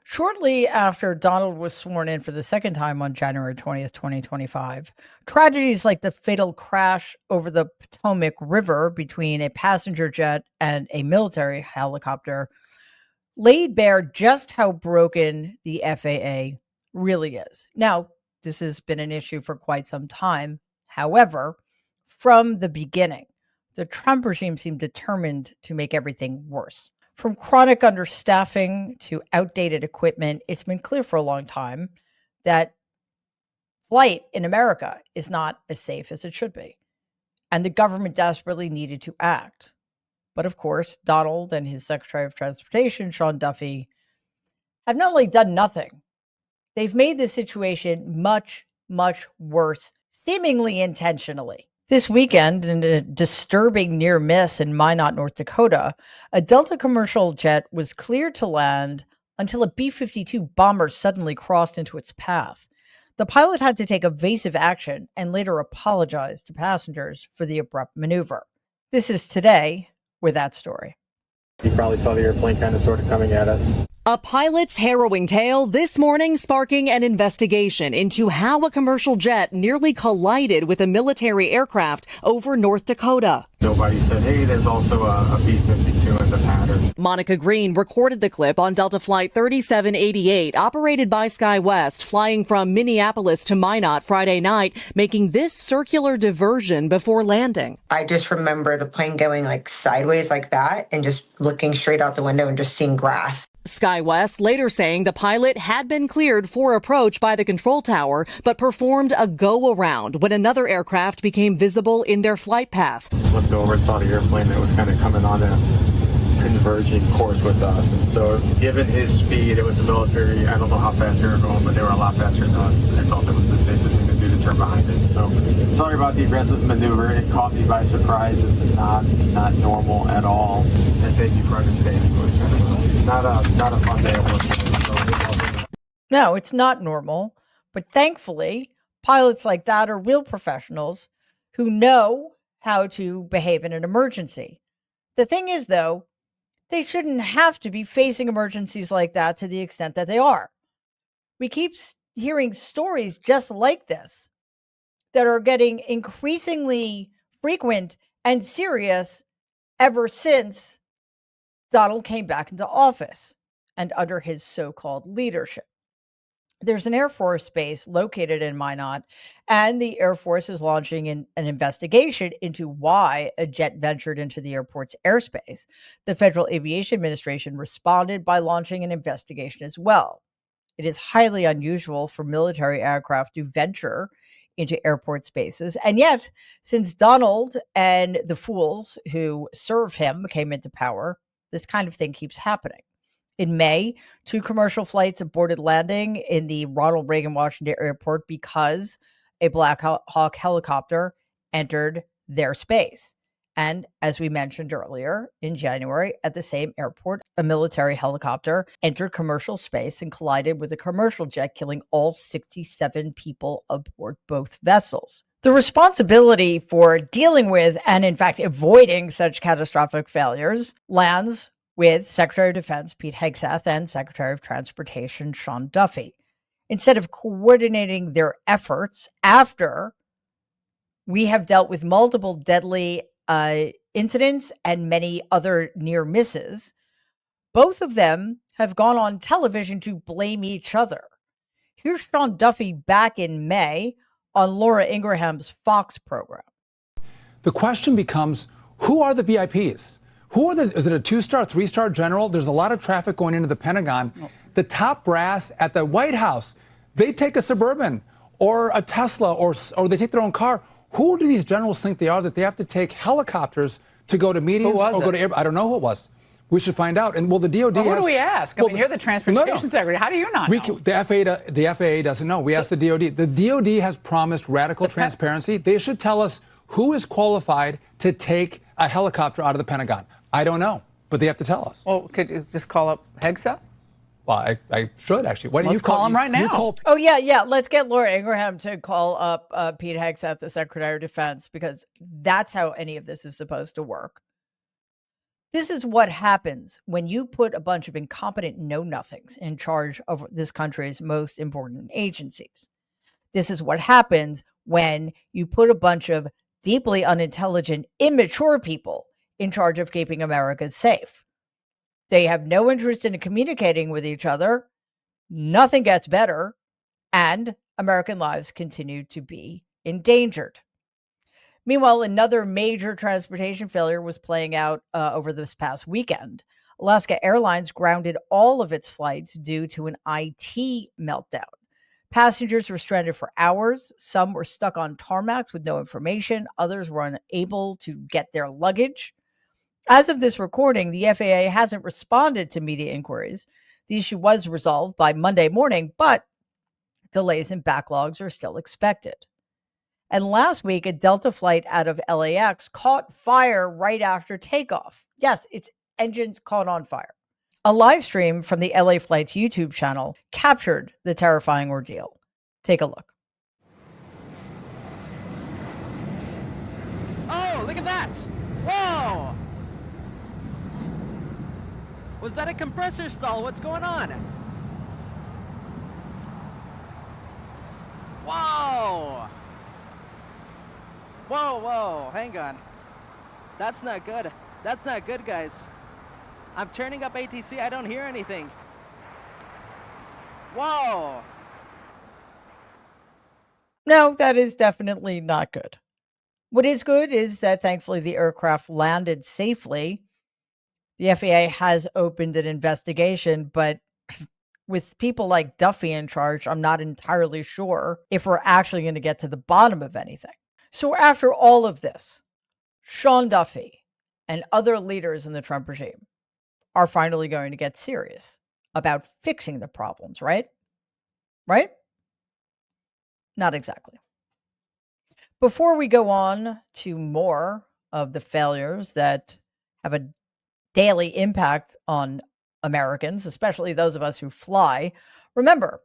Shortly after Donald was sworn in for the second time on January 20th, 2025, tragedies like the fatal crash over the Potomac River between a passenger jet and a military helicopter laid bare just how broken the FAA really is. Now, this has been an issue for quite some time. However, from the beginning, the Trump regime seemed determined to make everything worse. From chronic understaffing to outdated equipment, it's been clear for a long time that flight in America is not as safe as it should be. And the government desperately needed to act. But of course, Donald and his Secretary of Transportation, Sean Duffy, have not only done nothing, they've made the situation much, much worse, seemingly intentionally. This weekend, in a disturbing near miss in Minot, North Dakota, a Delta commercial jet was cleared to land until a B 52 bomber suddenly crossed into its path. The pilot had to take evasive action and later apologized to passengers for the abrupt maneuver. This is Today with that story. You probably saw the airplane kind of sort of coming at us. A pilot's harrowing tale this morning sparking an investigation into how a commercial jet nearly collided with a military aircraft over North Dakota. Nobody said, hey, there's also a B-52 in the pattern. Monica Green recorded the clip on Delta Flight 3788, operated by SkyWest, flying from Minneapolis to Minot Friday night, making this circular diversion before landing. I just remember the plane going like sideways like that and just looking straight out the window and just seeing grass. SkyWest later saying the pilot had been cleared for approach by the control tower, but performed a go-around when another aircraft became visible in their flight path. Looked over and saw the airplane that was kind of coming on a converging course with us. And so given his speed, it was a military, I don't know how fast they were going, but they were a lot faster than us. I thought that was the safest thing to do to turn behind it. So sorry about the aggressive maneuver. It caught me by surprise. This is not normal at all. And thank you for understanding. It was kind of not a fun day at work. No, it's not normal. But thankfully, pilots like that are real professionals who know how to behave in an emergency. The thing is, though, they shouldn't have to be facing emergencies like that to the extent that they are. We keep hearing stories just like this that are getting increasingly frequent and serious ever since Donald came back into office and under his so-called leadership. There's an Air Force base located in Minot, and the Air Force is launching an investigation into why a jet ventured into the airport's airspace. The Federal Aviation Administration responded by launching an investigation as well. It is highly unusual for military aircraft to venture into airport spaces, and yet, since Donald and the fools who serve him came into power, this kind of thing keeps happening. In May, 2 commercial flights aborted landing in the Ronald Reagan Washington Airport because a Black Hawk helicopter entered their space. And as we mentioned earlier, in January at the same airport, a military helicopter entered commercial space and collided with a commercial jet, killing all 67 people aboard both vessels. The responsibility for dealing with and, in fact, avoiding such catastrophic failures lands with Secretary of Defense Pete Hegseth and Secretary of Transportation Sean Duffy. Instead of coordinating their efforts after we have dealt with multiple deadly incidents and many other near misses, both of them have gone on television to blame each other. Here's Sean Duffy back in May on Laura Ingraham's Fox program. The question becomes, who are the VIPs? Is it a 2-star, 3-star general? There's a lot of traffic going into the Pentagon. The top brass at the White House, they take a Suburban or a Tesla or they take their own car. Who do these generals think they are that they have to take helicopters to go to meetings or go to air? I don't know who it was. We should find out. And well, the DOD who do we ask? I mean, you're the Transportation Secretary. How do you not know? The FAA doesn't know. We asked the DOD. The DOD has promised radical transparency. They should tell us who is qualified to take a helicopter out of the Pentagon. I don't know, but they have to tell us. Well, could you just call up Hegseth? Well, I should actually. Why don't Let's call him right now. Oh, yeah. Let's get Laura Ingraham to call up Pete Hegseth, the Secretary of Defense, because that's how any of this is supposed to work. This is what happens when you put a bunch of incompetent know-nothings in charge of this country's most important agencies. This is what happens when you put a bunch of deeply unintelligent, immature people in charge of keeping America safe. They have no interest in communicating with each other. Nothing gets better, and American lives continue to be endangered. Meanwhile, another major transportation failure was playing out over this past weekend. Alaska Airlines grounded all of its flights due to an IT meltdown. Passengers were stranded for hours. Some were stuck on tarmacs with no information. Others were unable to get their luggage. As of this recording, the FAA hasn't responded to media inquiries. The issue was resolved by Monday morning, but delays and backlogs are still expected. And last week, a Delta flight out of LAX caught fire right after takeoff. Yes, its engines caught on fire. A live stream from the LA Flight's YouTube channel captured the terrifying ordeal. Take a look. Oh, look at that! Whoa! Was that a compressor stall? What's going on? Whoa! Whoa, whoa, hang on. That's not good. That's not good, guys. I'm turning up ATC, I don't hear anything. Whoa! No, that is definitely not good. What is good is that thankfully the aircraft landed safely. The FAA has opened an investigation, but with people like Duffy in charge, I'm not entirely sure if we're actually going to get to the bottom of anything. So after all of this, Sean Duffy and other leaders in the Trump regime are finally going to get serious about fixing the problems, right? Right? Not exactly. Before we go on to more of the failures that have a daily impact on Americans, especially those of us who fly, remember,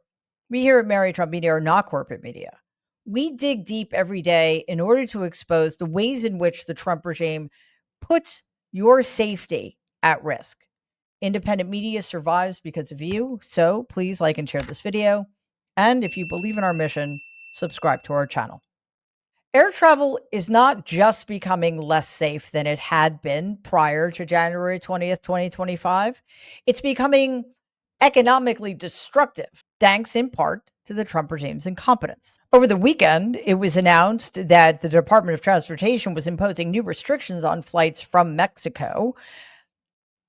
we here at Mary Trump Media are not corporate media. We dig deep every day in order to expose the ways in which the Trump regime puts your safety at risk. Independent media survives because of you, so please like and share this video. And if you believe in our mission, subscribe to our channel. Air travel is not just becoming less safe than it had been prior to January 20th, 2025. It's becoming economically destructive, thanks in part to the Trump regime's incompetence. Over the weekend, it was announced that the Department of Transportation was imposing new restrictions on flights from Mexico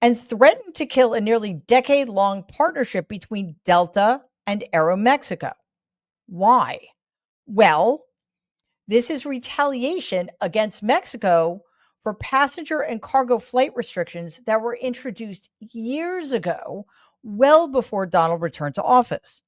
and threatened to kill a nearly decade-long partnership between Delta and Aeromexico. Why? Well, this is retaliation against Mexico for passenger and cargo flight restrictions that were introduced years ago, well before Donald returned to office.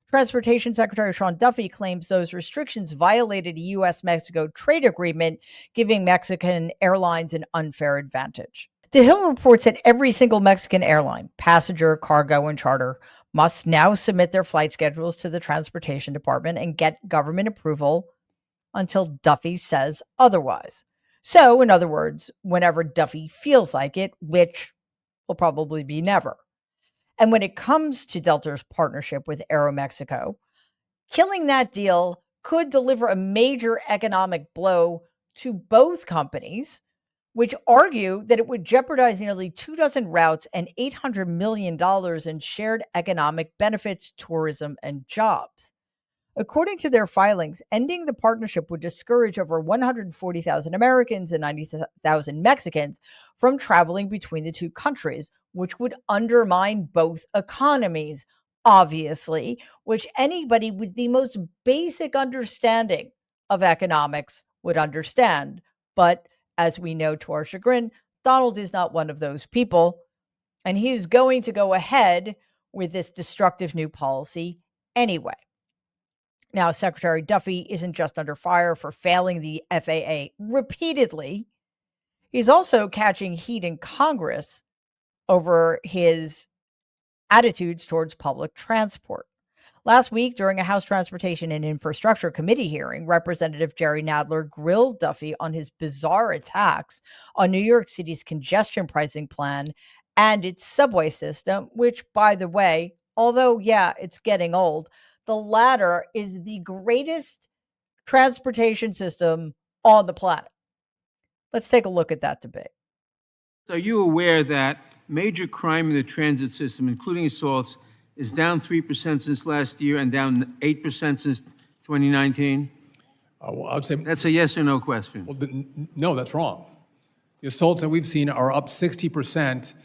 Transportation Secretary Sean Duffy claims those restrictions violated a U.S.-Mexico trade agreement, giving Mexican airlines an unfair advantage. The Hill reports that every single Mexican airline, passenger, cargo, and charter, must now submit their flight schedules to the Transportation Department and get government approval until Duffy says otherwise. So, in other words, whenever Duffy feels like it, which will probably be never. And when it comes to Delta's partnership with Aeromexico, killing that deal could deliver a major economic blow to both companies, which argue that it would jeopardize nearly 24 routes and $800 million in shared economic benefits, tourism, and jobs. According to their filings, ending the partnership would discourage over 140,000 Americans and 90,000 Mexicans from traveling between the two countries, which would undermine both economies, obviously, which anybody with the most basic understanding of economics would understand. But as we know to our chagrin, Donald is not one of those people, and he is going to go ahead with this destructive new policy anyway. Now, Secretary Duffy isn't just under fire for failing the FAA repeatedly. He's also catching heat in Congress over his attitudes towards public transport. Last week, during a House Transportation and Infrastructure Committee hearing, Representative Jerry Nadler grilled Duffy on his bizarre attacks on New York City's congestion pricing plan and its subway system, which, by the way, although, yeah, it's getting old, the latter is the greatest transportation system on the planet. Let's take a look at that debate. Are you aware that major crime in the transit system, including assaults, is down 3% since last year and down 8% since 2019? Well, I would say That's a yes or no question. well, no, that's wrong. The assaults that we've seen are up 60%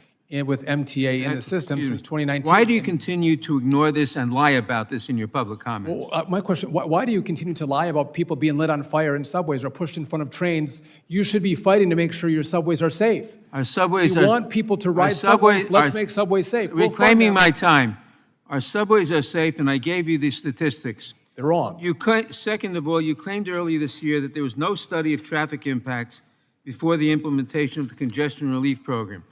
with MTA in the system Excuse me. since 2019. Why do you continue to ignore this and lie about this in your public comments? Well, my question, why do you continue to lie about people being lit on fire in subways or pushed in front of trains? You should be fighting to make sure your subways are safe. Our subways You are... want people to our ride subways, let's are- make subways safe. We'll fund Reclaiming them. my time. Our subways are safe, and I gave you the statistics. They're wrong. Second of all, you claimed earlier this year that there was no study of traffic impacts before the implementation of the congestion relief program.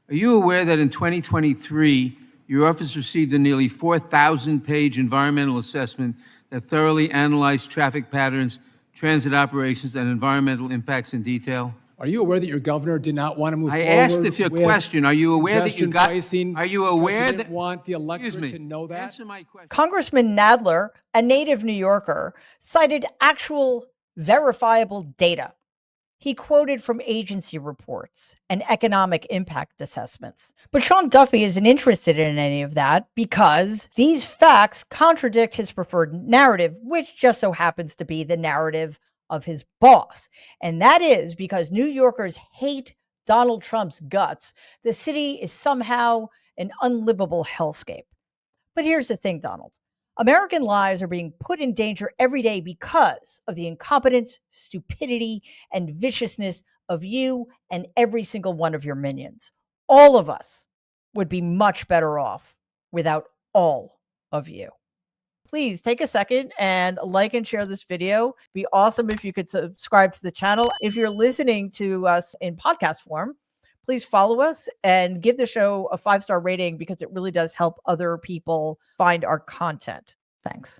Are you aware that in 2023, your office received a nearly 4,000-page environmental assessment that thoroughly analyzed traffic patterns, transit operations, and environmental impacts in detail? Are you aware that your governor did not want to move I forward asked if your with question, are you aware that you congestion got... pricing? Are you aware Because he that... didn't want the Excuse electorate me. to know that? Answer my question. Congressman Nadler, a native New Yorker, cited actual verifiable data. He quoted from agency reports and economic impact assessments. But Sean Duffy isn't interested in any of that because these facts contradict his preferred narrative, which just so happens to be the narrative of his boss. And that is because New Yorkers hate Donald Trump's guts. The city is somehow an unlivable hellscape. But here's the thing, Donald. American lives are being put in danger every day because of the incompetence, stupidity, and viciousness of you and every single one of your minions. All of us would be much better off without all of you. Please take a second and like and share this video. It'd be awesome if you could subscribe to the channel. If you're listening to us in podcast form, please follow us and give the show a 5-star rating because it really does help other people find our content. Thanks.